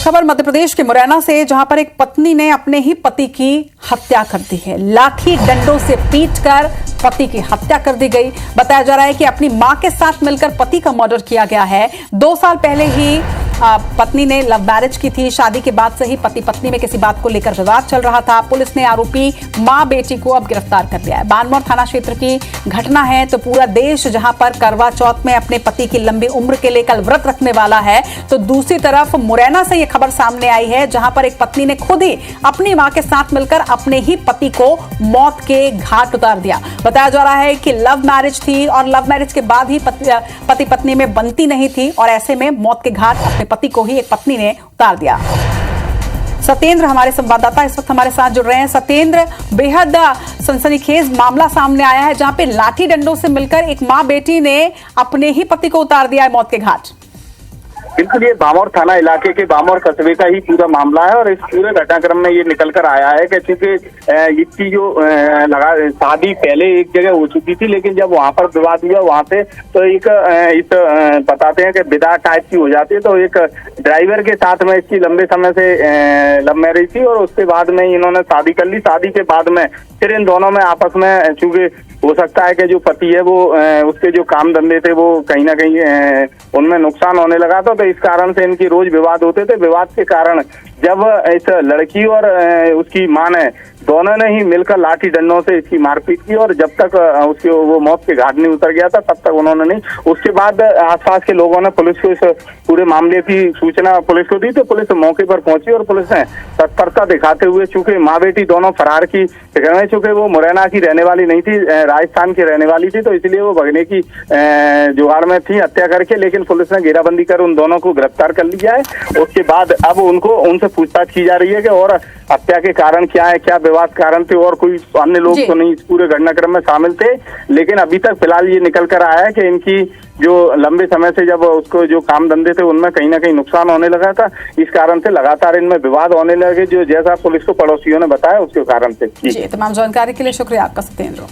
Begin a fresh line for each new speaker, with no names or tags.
खबर मध्य प्रदेश के मुरैना से, जहां पर एक पत्नी ने अपने ही पति की हत्या कर दी है। लाठी डंडों से पीटकर पति की हत्या कर दी गई। बताया जा रहा है कि अपनी मां के साथ मिलकर पति का मर्डर किया गया है। 2 साल पहले ही पत्नी ने लव मैरिज की थी। शादी के बाद से ही पति पत्नी में किसी बात को लेकर विवाद चल रहा था। पुलिस ने आरोपी मां बेटी को अब गिरफ्तार कर लिया है। बानमौर थाना क्षेत्र की घटना है। तो पूरा देश जहां पर करवा चौथ में अपने पति की लंबी उम्र के लिए कल व्रत रखने वाला है, तो दूसरी तरफ मुरैना से यह खबर सामने आई है, जहां पर एक पत्नी ने खुद ही अपनी मां के साथ मिलकर अपने ही पति को मौत के घाट उतार दिया। बताया जा रहा है कि लव मैरिज थी और लव मैरिज के बाद ही पति पत्नी में बनती नहीं थी और ऐसे में मौत के घाट अपने पति को ही एक पत्नी ने उतार दिया। सत्येंद्र हमारे संवाददाता इस वक्त हमारे साथ जुड़ रहे हैं। सत्येंद्र, बेहद सनसनीखेज मामला सामने आया है, जहां पे लाठी डंडों से मिलकर एक मां बेटी ने अपने ही पति को उतार दिया है मौत के घाट।
बिल्कुल, ये बामौर थाना इलाके के बामौर कस्बे का ही पूरा मामला है और इस पूरे घटनाक्रम में ये निकल कर आया है कि चूंकि इसकी जो शादी पहले एक जगह हो चुकी थी, लेकिन जब वहां पर विवाद हुआ वहां से तो एक बताते हैं कि विदा टाइप की हो जाती है। तो एक ड्राइवर के साथ में इसकी लंबे समय से लव मैरिज थी और उसके बाद में इन्होंने शादी कर ली। शादी के बाद में फिर इन दोनों में आपस में चूंकि हो सकता है कि जो पति है वो उसके जो काम धंधे थे वो कहीं ना कहीं उनमें नुकसान होने लगा। तो इस कारण से इनकी रोज विवाद होते थे। विवाद के कारण जब इस लड़की और उसकी मां ने दोनों ने ही मिलकर लाठी डंडों से इसकी मारपीट की और जब तक उसके वो मौत के घाट नहीं उतर गया था तब तक उन्होंने नहीं। उसके बाद आसपास के लोगों ने पुलिस को इस पूरे मामले की सूचना पुलिस को दी, तो पुलिस मौके पर पहुंची और पुलिस ने तत्परता दिखाते हुए, चूंकि माँ बेटी दोनों फरार की, चूंकि वो मुरैना की रहने वाली नहीं थी, राजस्थान की रहने वाली थी, तो इसलिए वो भगने की जुगाड़ में थी हत्या करके। लेकिन पुलिस ने घेराबंदी कर उन दोनों को गिरफ्तार कर लिया है। उसके बाद अब उनसे पूछताछ की जा रही है कि और हत्या के कारण क्या है, क्या विवाद कारण थे और कोई अन्य लोग तो नहीं इस पूरे घटनाक्रम में शामिल थे। लेकिन अभी तक फिलहाल ये निकल कर आया है कि इनकी जो लंबे समय से जब उसको जो काम धंधे थे उनमें कहीं ना कहीं नुकसान होने लगा था, इस कारण से लगातार इनमें विवाद होने लगे, जो जैसा पुलिस को पड़ोसियों ने बताया उसके कारण से।
जी, तमाम जानकारी के लिए शुक्रिया आपका सत्येंद्र।